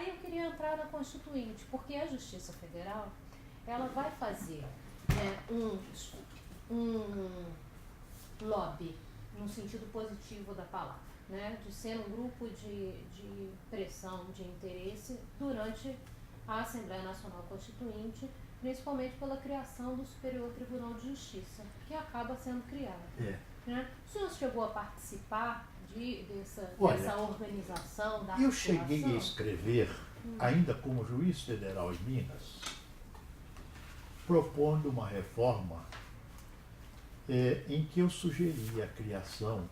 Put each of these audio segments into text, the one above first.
Aí eu queria entrar na Constituinte, porque a Justiça Federal, ela vai fazer um lobby, no sentido positivo da palavra, né, de ser um grupo de pressão, de interesse durante a Assembleia Nacional Constituinte, principalmente pela criação do Superior Tribunal de Justiça, que acaba sendo criado. Né? O senhor chegou a participar dessa organização, da eu cheguei a escrever, ainda como juiz federal em Minas, propondo uma reforma em que eu sugeria a criação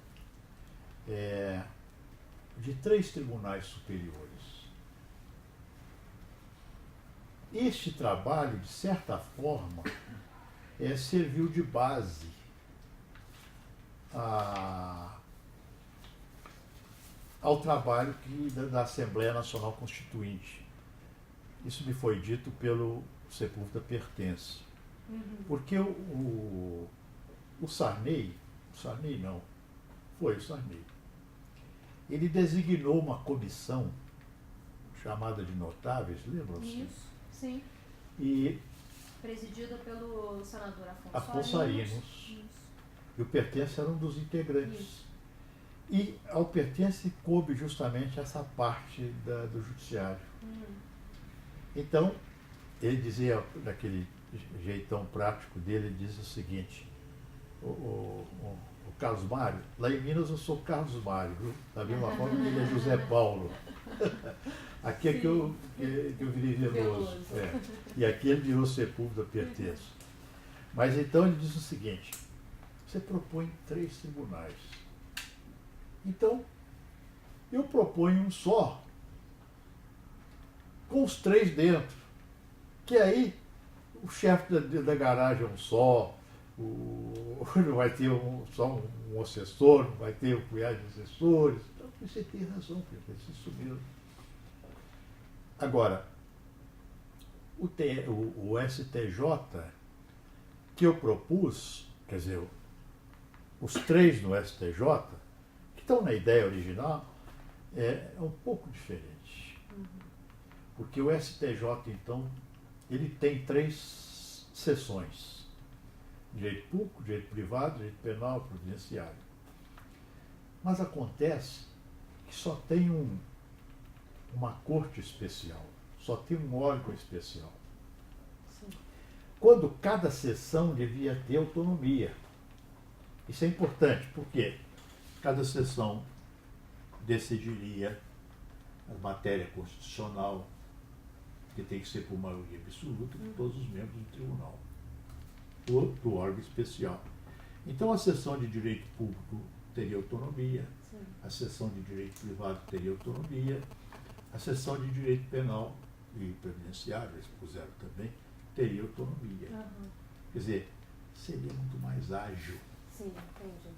de 3 tribunais superiores. Este trabalho, de certa forma, serviu de base ao trabalho da Assembleia Nacional Constituinte. Isso me foi dito pelo Sepúlveda Pertence. Porque o Sarney não, foi o Sarney, ele designou uma comissão chamada de notáveis, lembram-se? Isso, sim. E presidida pelo senador Afonso Arinos. E o Pertence era um dos integrantes. Isso. E ao Pertence coube justamente essa parte do judiciário. Então, ele dizia, daquele jeitão prático dele, ele diz o seguinte: o Carlos Mário, lá em Minas eu sou Carlos Mário, viu? Da mesma forma que ele é José Paulo. Aqui é que eu virei Veloso. E aqui ele virou Sepúlveda Pertence. Mas então ele diz o seguinte: você propõe 3 tribunais. Então, eu proponho um só, com os 3 dentro. Que aí o chefe da garagem é um só, não vai ter só um assessor, não vai ter um punhado de assessores. Então, você tem razão, Pedro, isso mesmo. Agora, o STJ, que eu propus, quer dizer, os 3 no STJ, que estão na ideia original, é um pouco diferente. Porque o STJ, então, ele tem 3 seções: direito público, direito privado, direito penal, previdenciário. Mas acontece que só tem uma corte especial, só tem um órgão especial. Sim. Quando cada seção devia ter autonomia. Isso é importante, porque cada seção decidiria a matéria constitucional, que tem que ser por maioria absoluta de todos os membros do tribunal, ou do órgão especial. Então, a seção de direito público teria autonomia, Sim. A seção de direito privado teria autonomia, a seção de direito penal e previdenciário, eles puseram também, teria autonomia. Quer dizer, seria muito mais ágil. Sim, entendi.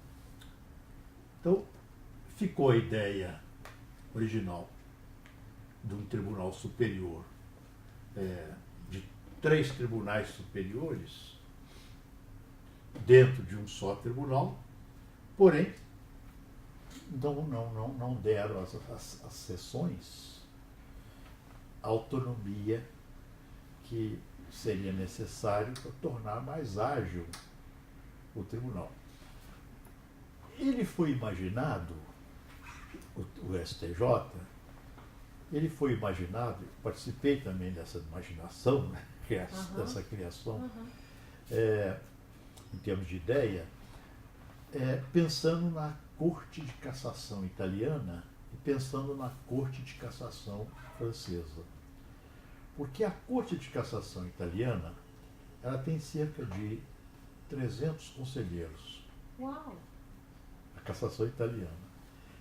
Então, ficou a ideia original de um tribunal superior, de 3 tribunais superiores dentro de um só tribunal, porém não deram às seções a autonomia que seria necessário para tornar mais ágil o tribunal. Ele foi imaginado, o STJ, ele foi imaginado, participei também dessa imaginação, né, dessa criação, em termos de ideia, pensando na Corte de Cassação italiana e pensando na Corte de Cassação francesa. Porque a Corte de Cassação italiana, ela tem cerca de 300 conselheiros. Uau! A Cassação italiana.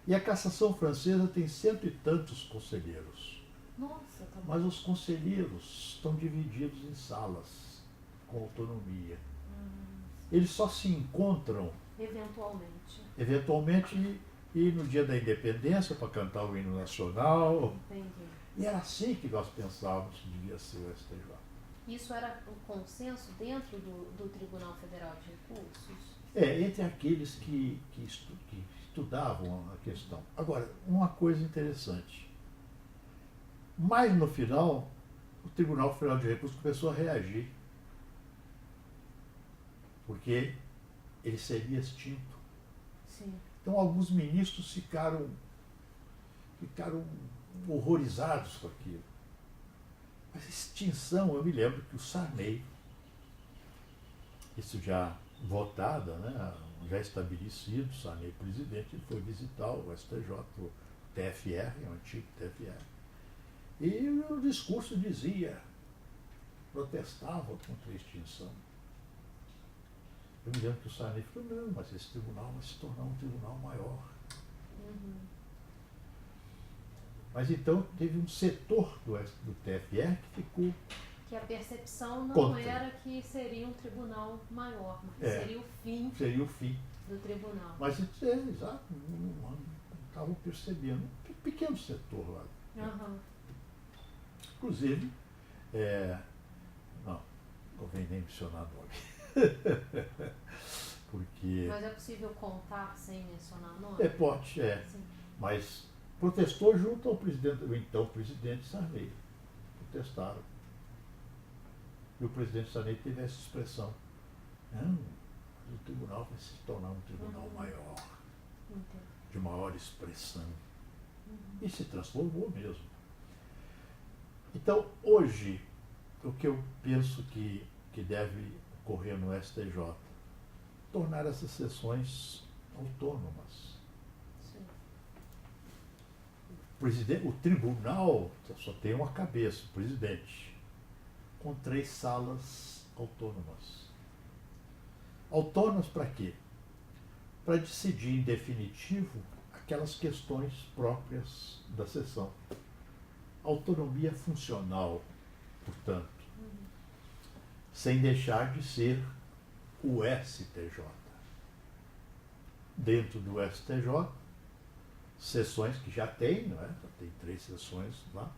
E a Cassação francesa tem 100 e tantos conselheiros. Nossa, tá bom. Mas os conselheiros estão divididos em salas, com autonomia. Eles só se encontram eventualmente e no dia da independência para cantar o hino nacional. Entendi. E era assim que nós pensávamos que devia ser o STJ. Isso era um consenso dentro do Tribunal Federal de Recursos? Entre aqueles que estudavam a questão. Agora, uma coisa interessante. Mas no final, o Tribunal Federal de Recursos começou a reagir, porque ele seria extinto. Sim. Então alguns ministros ficaram horrorizados com aquilo. Mas extinção, eu me lembro que o Sarney, isso já votada, né, já estabelecido, Sarney presidente, ele foi visitar o STJ, o TFR, o antigo TFR. E o discurso dizia, protestava contra a extinção. Eu me lembro que o Sarney falou, não, mas esse tribunal vai se tornar um tribunal maior. Mas então teve um setor do TFR que ficou... Que a percepção não contra. era que seria um tribunal maior, mas seria o fim Seria o fim do tribunal. Mas exato, não estavam percebendo. Um pequeno setor lá. Inclusive, não convém nem mencionar nome. Porque... Mas é possível contar sem mencionar nome? Pode, Sim. Mas protestou junto ao presidente, o então presidente Sarney. Protestaram. E o presidente Sarney teve essa expressão. Não, o tribunal vai se tornar um tribunal maior, de maior expressão. E se transformou mesmo. Então, hoje, o que eu penso que deve ocorrer no STJ, tornar essas sessões autônomas. Sim. O tribunal só tem uma cabeça, o presidente, com 3 salas autônomas. Autônomas para quê? Para decidir em definitivo aquelas questões próprias da sessão. Autonomia funcional, portanto, sem deixar de ser o STJ. Dentro do STJ, sessões que já tem, não é? Já tem 3 sessões lá,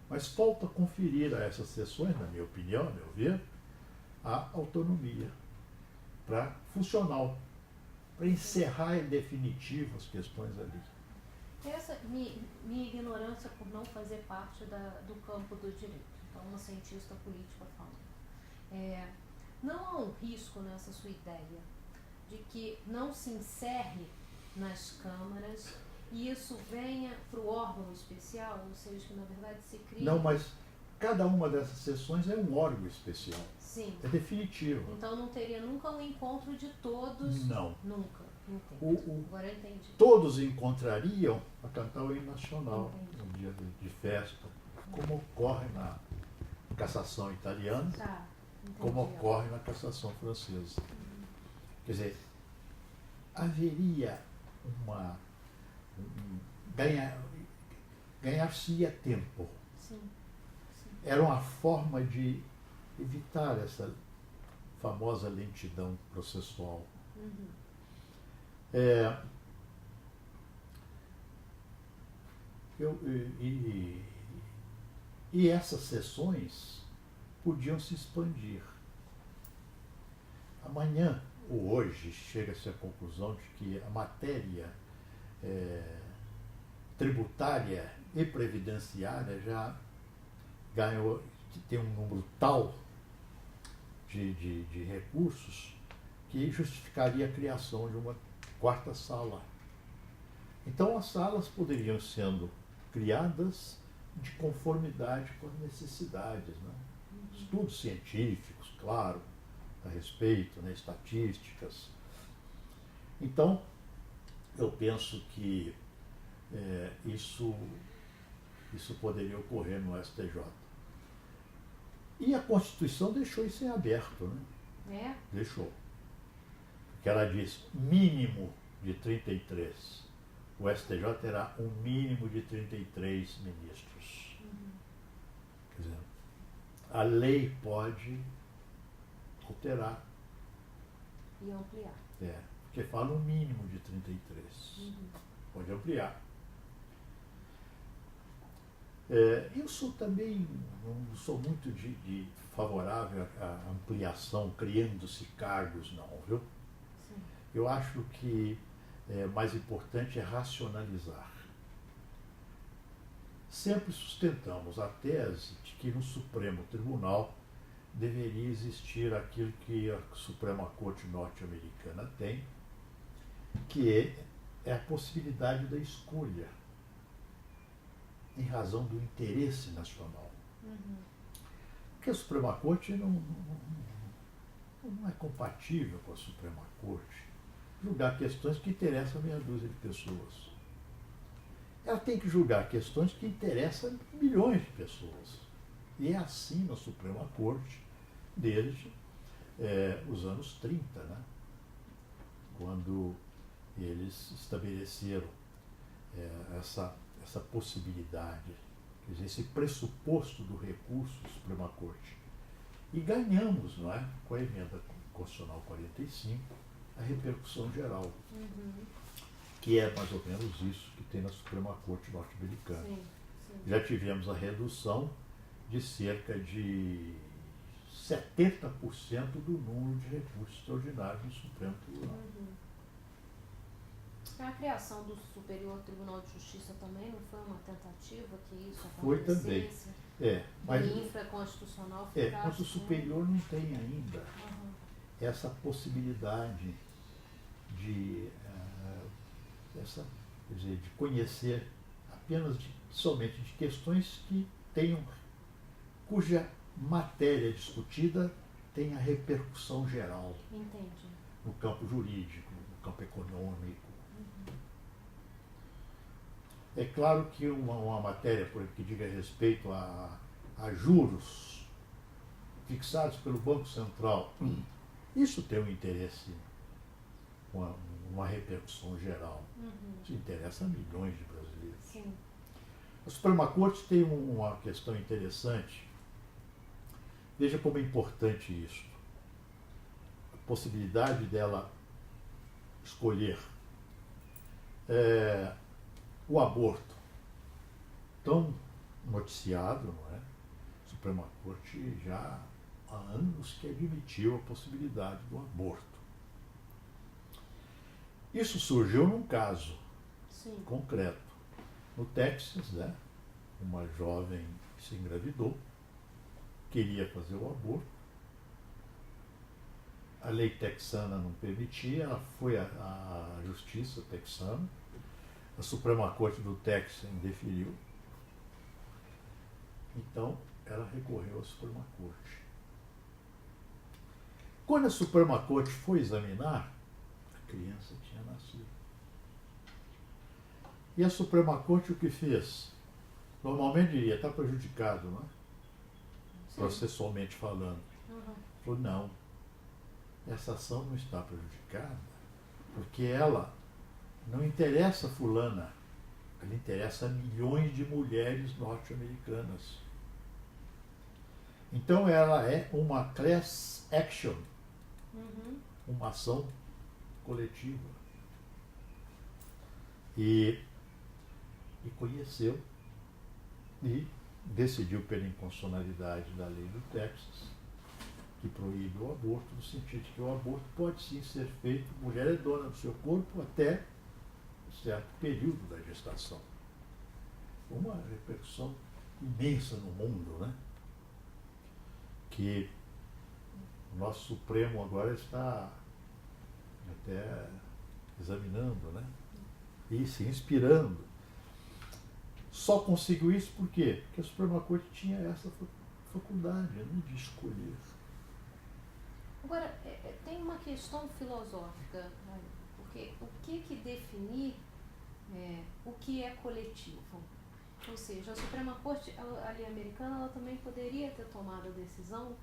mas falta conferir a essas sessões, na minha opinião, a meu ver, a autonomia para funcional, para encerrar em definitivo as questões ali. Essa minha ignorância por não fazer parte do campo do direito, então uma cientista política falando. Não há um risco nessa sua ideia de que não se encerre nas câmaras e isso venha para o órgão especial, ou seja, que na verdade se cria... Não, mas cada uma dessas sessões é um órgão especial. Sim. É definitivo. Então não teria nunca um encontro de todos? Não. Nunca. Entendi. Agora eu entendi. Todos encontrariam a cantar o hino nacional no dia de festa, como ocorre na cassação italiana, como ocorre na cassação francesa. Quer dizer, haveria ganhar-se-ia tempo. Sim. Era uma forma de evitar essa famosa lentidão processual. E essas sessões podiam se expandir. Amanhã ou hoje chega-se à conclusão de que a matéria tributária e previdenciária já ganhou, tem um número tal de recursos que justificaria a criação de uma 4ª sala. Então as salas poderiam sendo criadas de conformidade com as necessidades, né? Estudos científicos, claro, a respeito, né? Estatísticas. Então, eu penso que isso poderia ocorrer no STJ. E a Constituição deixou isso em aberto, né? Deixou. Porque ela diz mínimo de 33. O STJ terá um mínimo de 33 ministros. Quer dizer, a lei pode alterar. E ampliar. Porque fala um mínimo de 33. Pode ampliar. Eu sou também, não sou muito de favorável à ampliação, criando-se cargos, não, viu? Sim. Eu acho que mais importante é racionalizar. sempre sustentamos a tese de que no Supremo Tribunal deveria existir aquilo que a Suprema Corte norte-americana tem, que é a possibilidade da escolha, em razão do interesse nacional. Porque a Suprema Corte não é compatível com a Suprema Corte julgar questões que interessam a meia dúzia de pessoas. Ela tem que julgar questões que interessam milhões de pessoas. E é assim na Suprema Corte desde os anos 30, né? Quando eles estabeleceram essa possibilidade, quer dizer, esse pressuposto do recurso à Suprema Corte. E ganhamos, não é, com a emenda constitucional 45, a repercussão geral, que é mais ou menos isso que tem na Suprema Corte norte-americana. Já tivemos a redução de cerca de 70% do número de recursos extraordinários no Supremo Tribunal. A criação do Superior Tribunal de Justiça também não foi uma tentativa que isso acontecesse? Foi também. Mas infraconstitucional mas o Superior não tem ainda essa possibilidade de, quer dizer, de conhecer apenas somente de questões que cuja matéria discutida tenha repercussão geral. Entendi. No campo jurídico, no campo econômico. É claro que uma matéria, por exemplo, que diga respeito a juros fixados pelo Banco Central, isso tem um interesse, uma repercussão geral. Isso interessa a milhões de brasileiros. Sim. A Suprema Corte tem uma questão interessante. Veja como é importante isso. A possibilidade dela escolher o aborto, tão noticiado, não é? A Suprema Corte já há anos que admitiu a possibilidade do aborto. Isso surgiu num caso concreto. No Texas, né? Uma jovem se engravidou, queria fazer o aborto, a lei texana não permitia, ela foi à justiça texana, a Suprema Corte do Texas indeferiu, então ela recorreu à Suprema Corte. Quando a Suprema Corte foi examinar, a criança tinha nascido. E a Suprema Corte o que fez? Normalmente diria, está prejudicado, não é? Processualmente falando. Falou, não, essa ação não está prejudicada, porque ela não interessa a fulana, ela interessa a milhões de mulheres norte-americanas. Então ela é uma class action, uma ação coletiva. E conheceu e decidiu pela inconstitucionalidade da lei do Texas, que proíbe o aborto, no sentido de que o aborto pode sim ser feito, a mulher é dona do seu corpo até um certo período da gestação. Uma repercussão imensa no mundo, né? Que o nosso Supremo agora está até examinando, né? E se inspirando. Só conseguiu isso por quê? Porque a Suprema Corte tinha essa faculdade, né, de escolher. Agora, tem uma questão filosófica, né? Porque o que definir o que é coletivo? Ou seja, a Suprema Corte ali americana, ela também poderia ter tomado a decisão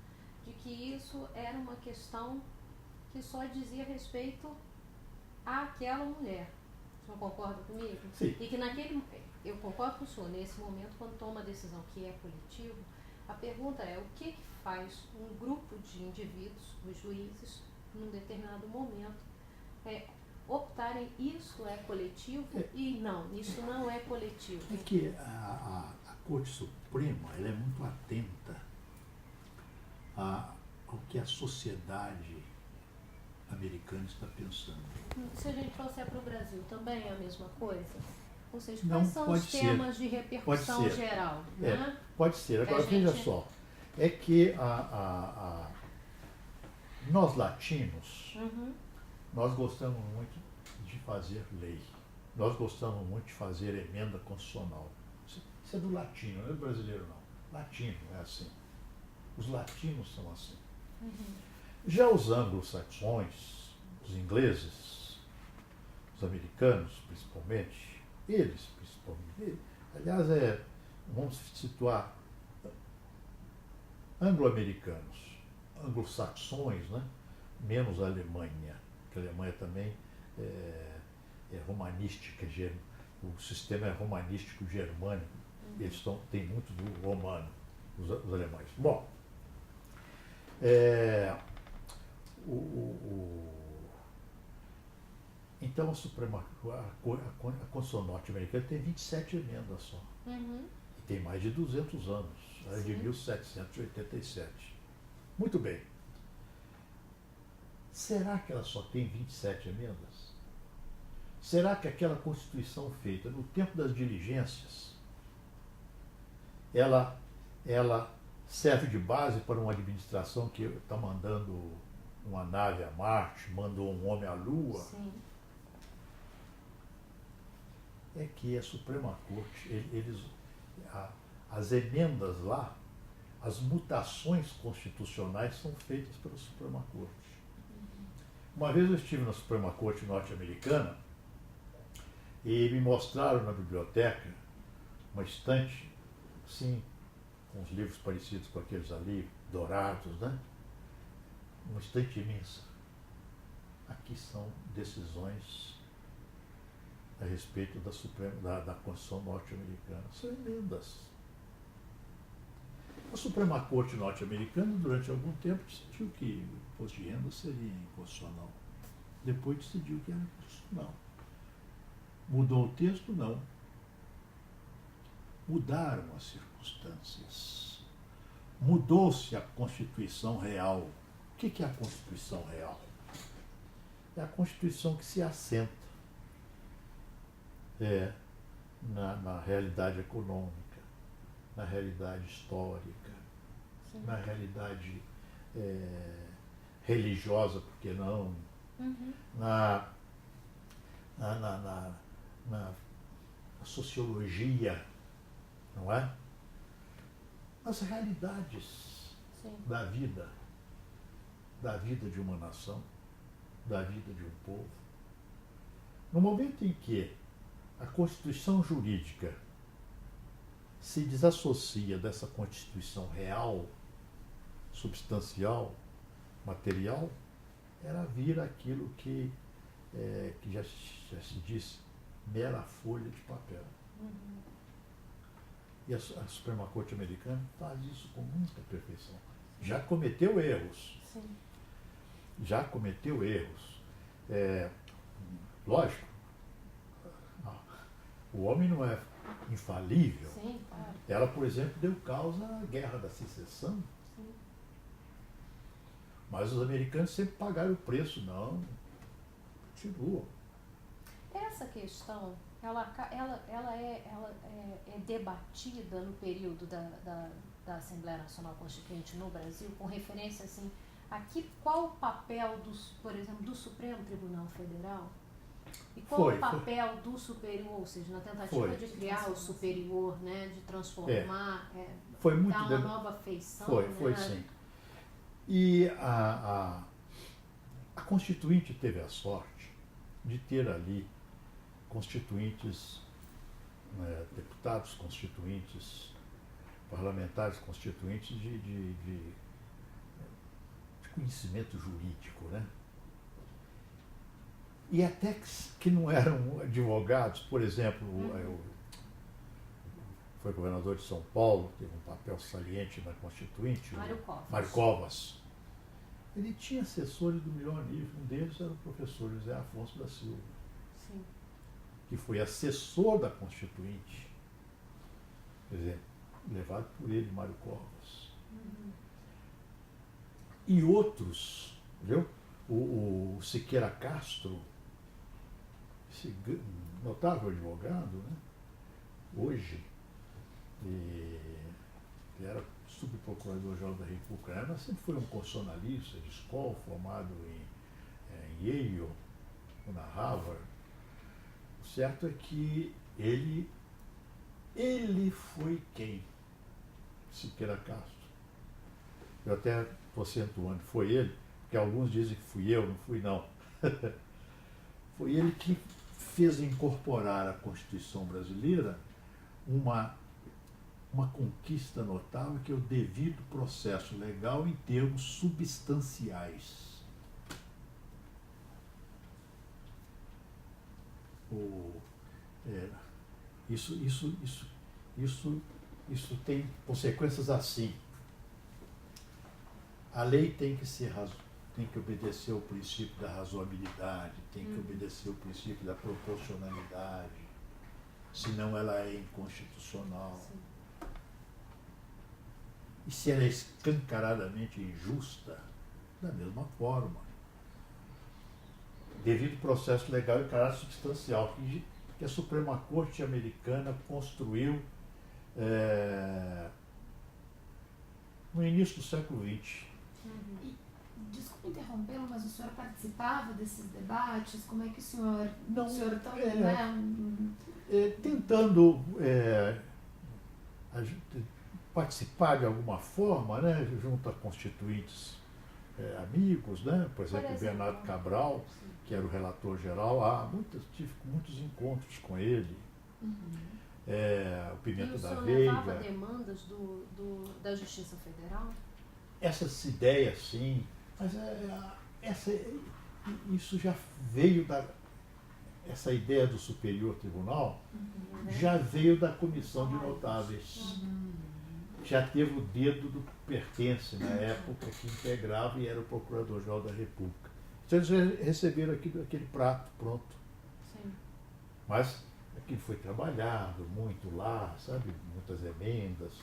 de que isso era uma questão que só dizia respeito àquela mulher. O senhor concorda comigo? Sim. E que eu concordo com o senhor, nesse momento, quando toma a decisão que é coletivo, a pergunta é o que faz um grupo de indivíduos, os juízes, num determinado momento, optarem isso é coletivo e não, isso não é coletivo. É que a Corte Suprema ela é muito atenta ao que a sociedade americana está pensando. Se a gente trouxer para o Brasil, também é a mesma coisa? Ou seja, Não, quais são pode os ser. temas de repercussão Pode ser. geral? É, Né? pode ser. Que a Agora, veja gente- só, é que nós latinos, Uhum. nós gostamos muito de fazer lei. Nós gostamos muito de fazer emenda constitucional. Isso é do latino, não é do brasileiro não. Latino é assim. Os latinos são assim. Uhum. Já os anglo-saxões, os ingleses, os americanos principalmente, eles principalmente, aliás, vamos situar anglo-americanos, anglo-saxões, né? Menos a Alemanha, que a Alemanha também é romanística, o sistema é romanístico germânico, eles têm muito do romano, os alemães. Bom, então a Constituição norte-americana tem 27 emendas só. Uhum. E tem mais de 200 anos, ela é de Sim. 1787. Muito bem. Será que ela só tem 27 emendas? Será que aquela Constituição feita no tempo das diligências, ela serve de base para uma administração que está mandando uma nave a Marte, mandou um homem à Lua? Sim. É que a Suprema Corte, as emendas lá, as mutações constitucionais são feitas pela Suprema Corte. Uma vez eu estive na Suprema Corte norte-americana e me mostraram na biblioteca uma estante, sim, com os livros parecidos com aqueles ali, dourados, né? Uma estante imensa. Aqui são decisões a respeito da Constituição norte-americana. São emendas. A Suprema Corte norte-americana, durante algum tempo, decidiu que o imposto de renda seria inconstitucional. Depois decidiu que era constitucional. Mudou o texto? Não. Mudaram as circunstâncias. Mudou-se a Constituição real. O que é a Constituição real? É a Constituição que se assenta na realidade econômica, na realidade histórica, Sim. na realidade religiosa, por que não? Uhum. Na sociologia, não é? Nas realidades Sim. da vida de uma nação, da vida de um povo. No momento em que a Constituição jurídica se desassocia dessa Constituição real, substancial, material, ela vira aquilo que já se disse, mera folha de papel. Uhum. E a Suprema Corte americana faz isso com muita perfeição. Já cometeu erros. Sim. Já cometeu erros. Lógico, o homem não é infalível. Sim, claro. Ela, por exemplo, deu causa à Guerra da Secessão. Sim. Mas os americanos sempre pagaram o preço. Não, continuam. Essa questão, ela é debatida no período da Assembleia Nacional Constituinte no Brasil, com referência assim, qual o papel, por exemplo, do Supremo Tribunal Federal? E qual o papel do superior, ou seja, na tentativa de criar o superior, né, de transformar, foi muito dar uma nova feição? Foi né? sim. E a Constituinte teve a sorte de ter ali constituintes, deputados constituintes, parlamentares constituintes de conhecimento jurídico, né? E até que não eram advogados, por exemplo, foi governador de São Paulo, teve um papel saliente na Constituinte, Mário Covas. Ele tinha assessores do melhor nível, um deles era o professor José Afonso da Silva, Sim. que foi assessor da Constituinte, quer dizer, levado por ele, Mário Covas. Uhum. E outros, viu? O Siqueira Castro, esse notável advogado, né? Hoje, e ele era subprocurador-geral da República, mas sempre foi um constitucionalista de escola, formado em Yale ou na Harvard. O certo é que ele foi quem? Siqueira Castro. Eu até estou acentuando, foi ele, porque alguns dizem que fui eu, não fui não. Foi ele que fez incorporar à Constituição brasileira uma conquista notável, que é o devido processo legal em termos substanciais. Isso tem consequências assim. A lei tem que obedecer ao princípio da razoabilidade, tem que obedecer ao princípio da proporcionalidade, senão ela é inconstitucional. Sim. E se ela é escancaradamente injusta, da mesma forma. Devido processo legal e caráter substancial, que a Suprema Corte americana construiu no início do século XX. Desculpe interrompê-lo, mas o senhor participava desses debates? Como é que o senhor tentando participar de alguma forma, né, junto a constituintes amigos, né, por exemplo, o Bernardo Cabral, que era o relator geral, tive muitos encontros com ele. O Pimenta da Veiga. E o senhor levava demandas da Justiça Federal? Essas ideias, sim, mas isso já veio essa ideia do Superior Tribunal já veio da Comissão de Notáveis. Já teve o dedo do Pertence, na época, que integrava e era o Procurador-Geral da República. Então, eles receberam aquele prato pronto. Sim. Mas aquilo foi trabalhado muito lá, sabe? Muitas emendas.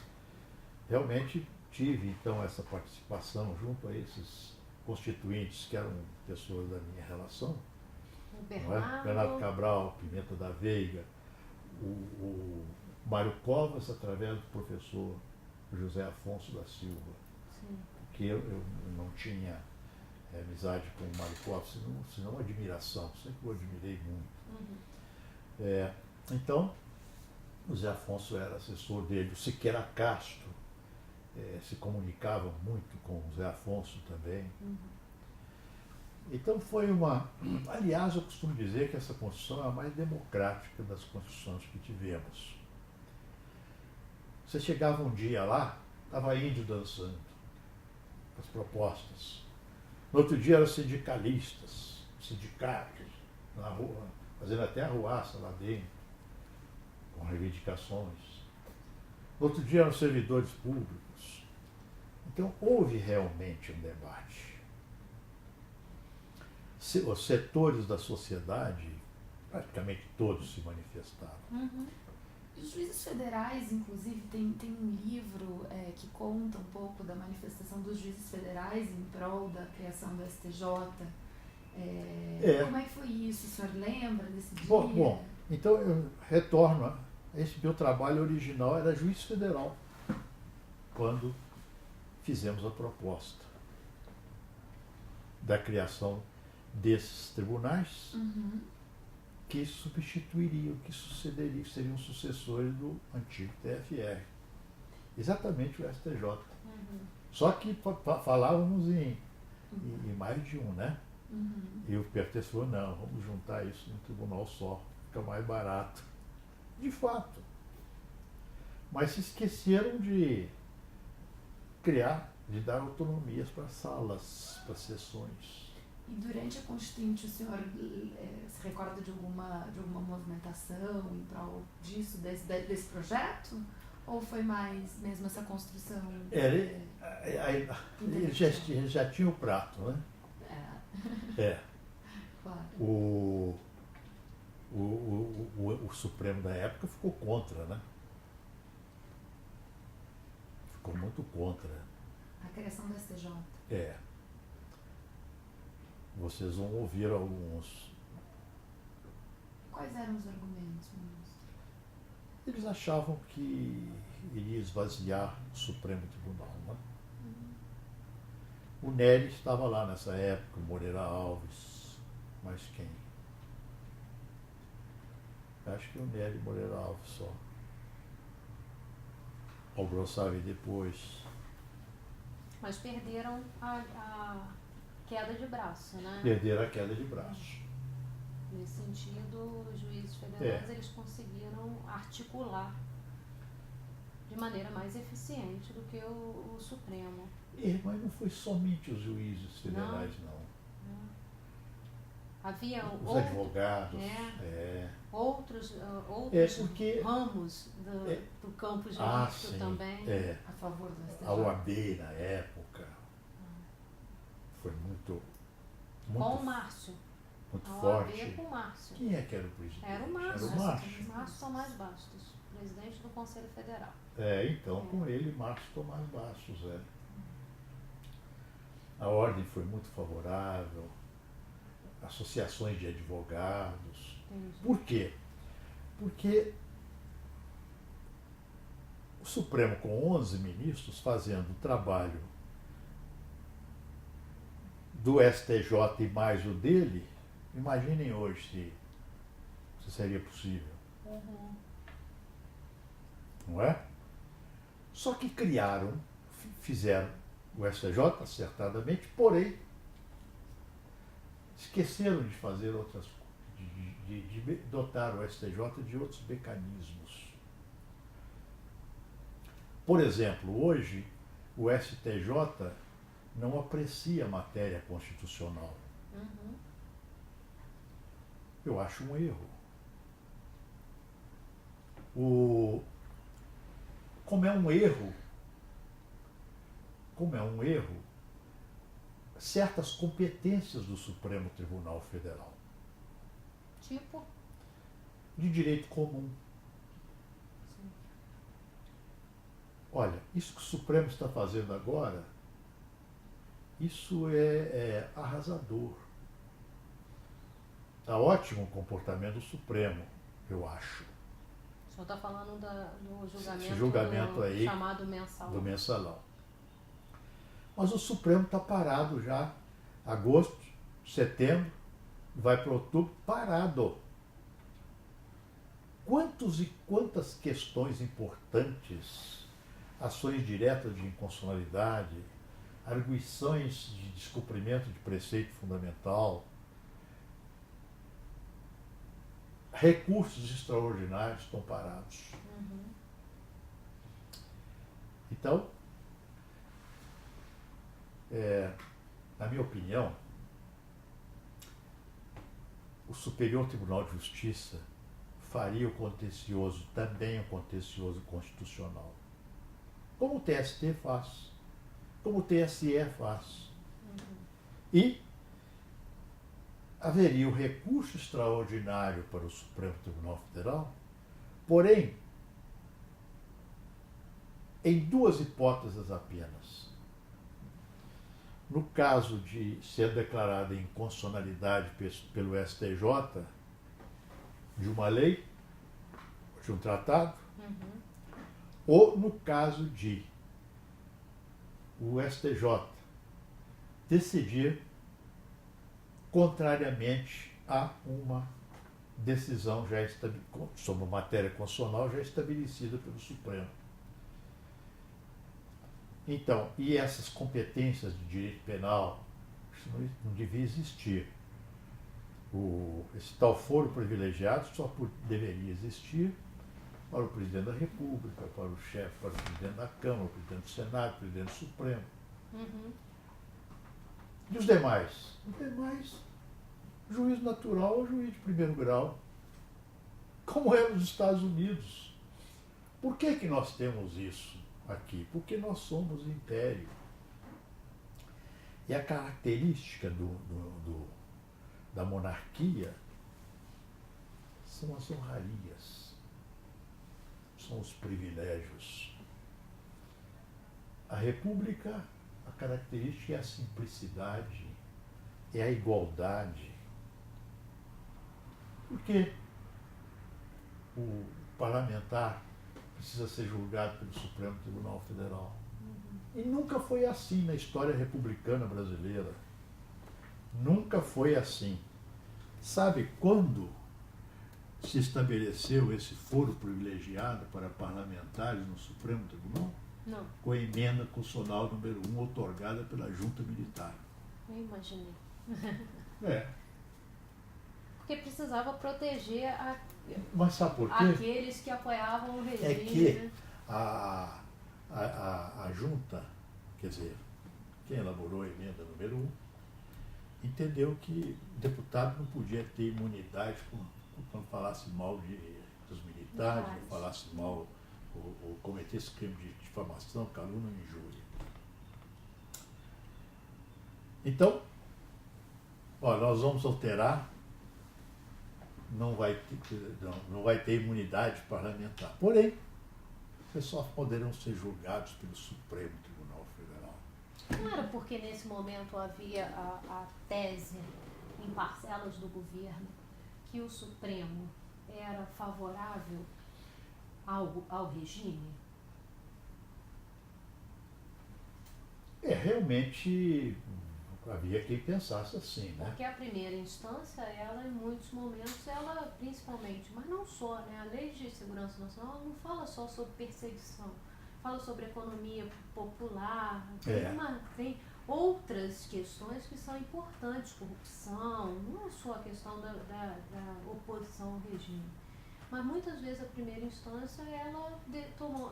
Realmente tive, então, essa participação junto a esses constituintes que eram pessoas da minha relação. O Bernardo. Bernardo Cabral, Pimenta da Veiga, o Mário Covas, através do professor José Afonso da Silva. Sim. Porque eu não tinha amizade com o Mário Covas, senão admiração, sempre o admirei muito. Então, o Zé Afonso era assessor dele, o Siqueira Castro se comunicava muito com o Zé Afonso também. Então foi aliás, eu costumo dizer que essa Constituição é a mais democrática das Constituições que tivemos. Você chegava um dia lá, estava índio dançando, as propostas. No outro dia eram sindicalistas, sindicatos, na rua, fazendo até arruaça lá dentro, com reivindicações. No outro dia eram servidores públicos. Então houve realmente um debate. Os setores da sociedade, praticamente todos se manifestaram. Os juízes federais, inclusive, tem um livro que conta um pouco da manifestação dos juízes federais em prol da criação do STJ. Como é que foi isso? O senhor lembra desse dia? Bom, então eu retorno. Esse meu trabalho original era juiz federal, quando fizemos a proposta da criação desses tribunais que substituiriam, que sucederiam, seriam sucessores do antigo TFR. Exatamente o STJ. Só que falávamos em mais de um, né? E o Pertence falou, não, vamos juntar isso num tribunal só, fica mais barato. De fato. Mas se esqueceram de criar, de dar autonomias para salas, para sessões. E durante a Constituinte, o senhor se recorda de alguma movimentação em prol disso, desse projeto? Ou foi mais mesmo essa construção? Ele já tinha o prato, né? Claro. O Supremo da época ficou contra, né? Ficou muito contra. A criação do STJ. Vocês vão ouvir alguns. Quais eram os argumentos, ministro? Eles achavam que iria esvaziar o Supremo Tribunal. Né? O Nery estava lá nessa época, o Moreira Alves, mas quem? Acho que o Nery e Moreira Alves só. O Bronsave depois. Mas perderam a queda de braço, né? Perderam a queda de braço. Nesse sentido, os juízes federais eles conseguiram articular de maneira mais eficiente do que o Supremo. Mas não foi somente os juízes federais, não. Havia os advogados. Outros porque ramos do campo jurídico também. A favor do STJ. A OAB na época foi muito com o Márcio. Muito a forte. OAB com o Márcio. Quem é que era o presidente? Era o Márcio. Era o Márcio. Márcio Tomás Bastos, presidente do Conselho Federal. Com ele, Márcio Tomás Bastos. A ordem foi muito favorável, associações de advogados. Entendi. Por quê? Porque o Supremo, com 11 ministros, fazendo o trabalho do STJ e mais o dele, imaginem hoje se seria possível. Não é? Só que fizeram o STJ acertadamente, porém esqueceram de fazer outras de dotar o STJ de outros mecanismos. Por exemplo, hoje o STJ não aprecia matéria constitucional. Eu acho um erro. Como é um erro, certas competências do Supremo Tribunal Federal. Tipo? De direito comum. Sim. Olha, isso que o Supremo está fazendo agora, isso é arrasador. Está ótimo o comportamento do Supremo, eu acho. O senhor está falando do julgamento, Esse julgamento aí, chamado mensalão. Do mensalão. Mas o Supremo está parado já. Agosto, setembro, vai para outubro, parado. Quantas questões importantes, ações diretas de inconstitucionalidade, arguições de descumprimento de preceito fundamental, recursos extraordinários estão parados. Então, na minha opinião, o Superior Tribunal de Justiça faria o contencioso, também o contencioso constitucional. Como o TST faz, como o TSE faz. E haveria o recurso extraordinário para o Supremo Tribunal Federal, porém, em duas hipóteses apenas. No caso de ser declarada inconstitucionalidade pelo STJ de uma lei, de um tratado, ou no caso de o STJ decidir contrariamente a uma decisão já sobre matéria constitucional já estabelecida pelo Supremo. Então, e essas competências de direito penal, isso não devia existir. Esse tal foro privilegiado só deveria existir para o presidente da República, para o chefe, para o presidente da Câmara, o presidente do Senado, o presidente do Supremo. E os demais? Os demais, juiz natural ou juiz de primeiro grau, como é nos Estados Unidos. Por que nós temos isso aqui? Porque nós somos império. E a característica da monarquia são as honrarias, são os privilégios. A república, a característica é a simplicidade, é a igualdade. Por quê? o parlamentar precisa ser julgado pelo Supremo Tribunal Federal. E nunca foi assim na história republicana brasileira. Nunca foi assim. Sabe quando se estabeleceu esse foro privilegiado para parlamentares no Supremo Tribunal? Não, Com a emenda constitucional número 1, outorgada pela Junta Militar. eu imaginei. É. Porque precisava proteger Mas sabe por quê? aqueles que apoiavam o regime. É que né? a junta, quer dizer, quem elaborou a emenda número 1, entendeu que o deputado não podia ter imunidade quando falasse mal dos militares, ou falasse mal, ou cometesse crime de difamação, calúnia ou injúria. Então, olha, nós vamos alterar, não vai ter imunidade parlamentar. Porém, vocês só poderão ser julgados pelo Supremo Tribunal Federal. Claro, porque nesse momento havia a tese em parcelas do governo que o Supremo era favorável ao regime. Realmente havia quem pensasse assim, né? Porque a primeira instância, ela em muitos momentos, ela principalmente, mas não só, né? A Lei de Segurança Nacional não fala só sobre perseguição, fala sobre economia popular, tem outras questões que são importantes, corrupção, não é só a questão da oposição ao regime. Mas muitas vezes a primeira instância, ela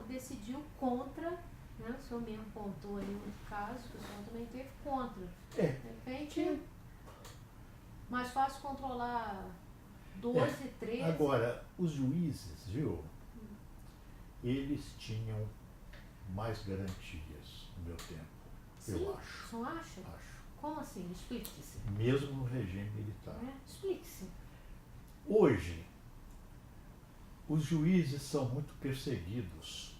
decidiu contra, né? O senhor mesmo contou aí um caso que o senhor também teve contra. De repente, mais fácil controlar 12, 13. Agora, os juízes, viu? Eles tinham mais garantias no meu tempo, Sim, eu acho. O senhor acha? Acho. Como assim? Explique-se. Mesmo no regime militar. Explique-se. Hoje, os juízes são muito perseguidos.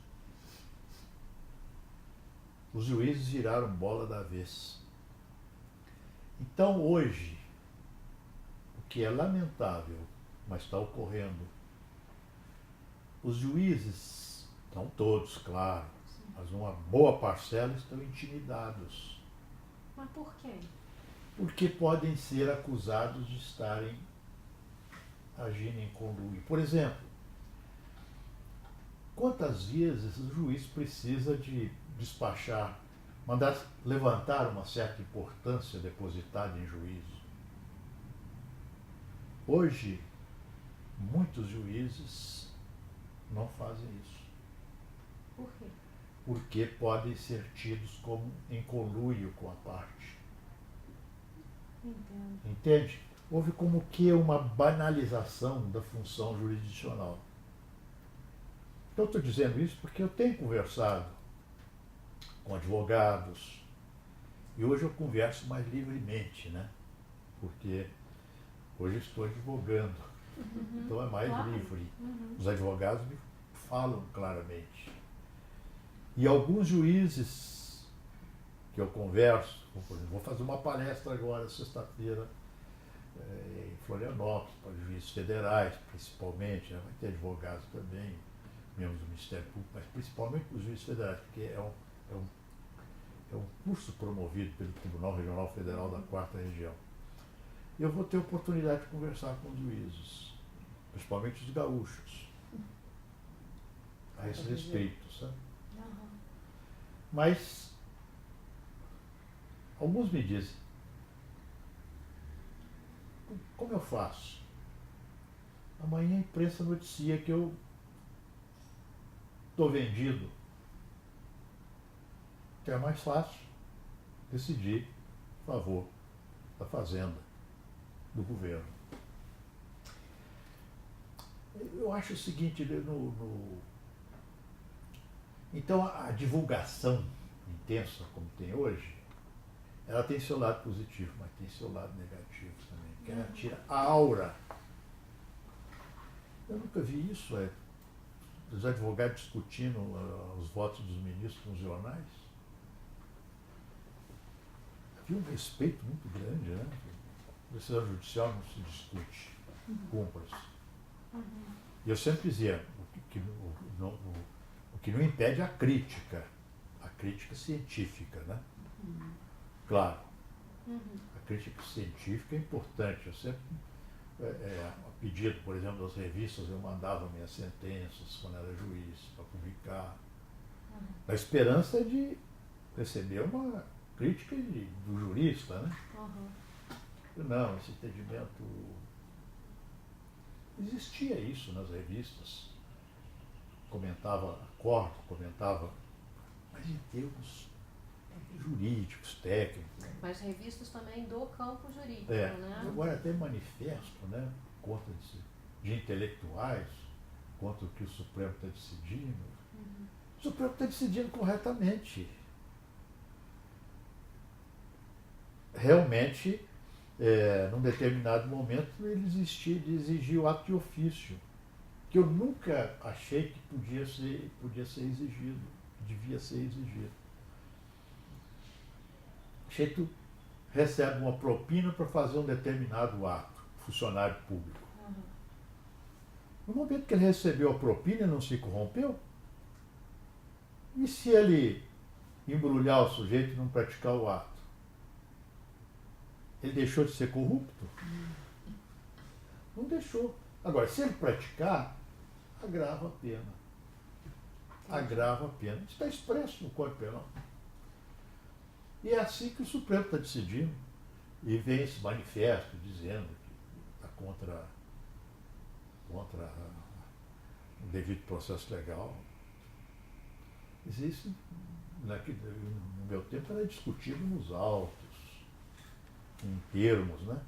Os juízes viraram bola da vez. Então, hoje, o que é lamentável, mas está ocorrendo, os juízes, não todos, claro, mas uma boa parcela estão intimidados. Mas por quê? Porque podem ser acusados de estarem agindo em conluio. Por exemplo, quantas vezes o juiz precisa de despachar, mandar levantar uma certa importância depositada em juízo? Hoje, muitos juízes não fazem isso. Por quê? Porque podem ser tidos como em conluio com a parte. Entendo. Entende? Houve como que uma banalização da função jurisdicional. Então, estou dizendo isso porque eu tenho conversado com advogados, e hoje eu converso mais livremente, né? Porque hoje estou advogando, então é mais livre. Os advogados me falam claramente. E alguns juízes que eu converso, por exemplo, vou fazer uma palestra agora, sexta-feira, em Florianópolis, para juízes federais, principalmente, né? Vai ter advogados também, membros do Ministério Público, mas principalmente os juízes federais, porque é um curso promovido pelo Tribunal Regional Federal da 4ª Região. E eu vou ter oportunidade de conversar com os juízes, principalmente os gaúchos, a esse respeito, sabe? Mas alguns me dizem, como eu faço? Amanhã a imprensa noticia que eu estou vendido. Que é mais fácil decidir a favor da Fazenda, do governo. Eu acho o seguinte, então a divulgação intensa como tem hoje, ela tem seu lado positivo, mas tem seu lado negativo também, porque ela tira a aura. Eu nunca vi isso, os advogados discutindo os votos dos ministros nos jornais. Havia um respeito muito grande, né? A decisão judicial não se discute, cumpra-se. E eu sempre dizia, o que não impede a crítica científica, né? Claro, a crítica científica é importante. Eu sempre, a pedido, por exemplo, das revistas, eu mandava minhas sentenças quando era juiz para publicar, na esperança de receber uma crítica do jurista, né? Não, esse entendimento... Existia isso nas revistas. Comentava acordo, comentava, mas em termos jurídicos, técnicos. Mas revistas também do campo jurídico, É. né? Agora tem manifesto, né, contra de intelectuais, contra o que o Supremo está decidindo. O Supremo está decidindo corretamente. Realmente, num determinado momento, ele exigia o ato de ofício, que eu nunca achei que podia ser exigido, devia ser exigido. O sujeito recebe uma propina para fazer um determinado ato, funcionário público. No momento que ele recebeu a propina, ele não se corrompeu? E se ele embrulhar o sujeito e não praticar o ato? Ele deixou de ser corrupto? Não deixou. Agora, se ele praticar, agrava a pena. Agrava a pena. Isso está expresso no Código Penal. E é assim que o Supremo está decidindo. E vem esse manifesto dizendo que está contra o devido processo legal. Existe, no meu tempo, era discutido nos autos, em termos, né?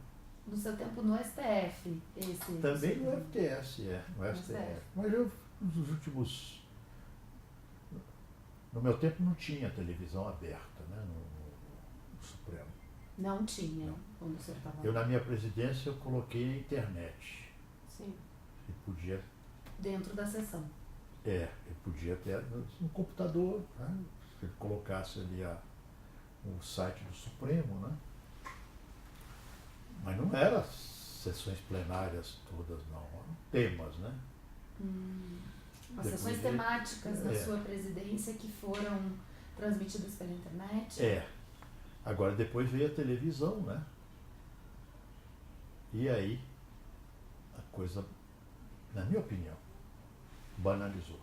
No seu tempo no STF, esse... Também no FTS, no STF. Mas nos últimos... No meu tempo não tinha televisão aberta, né, no Supremo. Não tinha, Não. quando o senhor estava Eu, na minha presidência, eu coloquei a internet. Sim. E podia... dentro da sessão. eu podia ter no computador, né? Se ele colocasse ali o site do Supremo, né? Mas não eram sessões plenárias todas, não. Eram temas, né? As Depois sessões de- temáticas da sua presidência que foram transmitidas pela internet. Agora depois veio a televisão, né? E aí a coisa, na minha opinião, banalizou.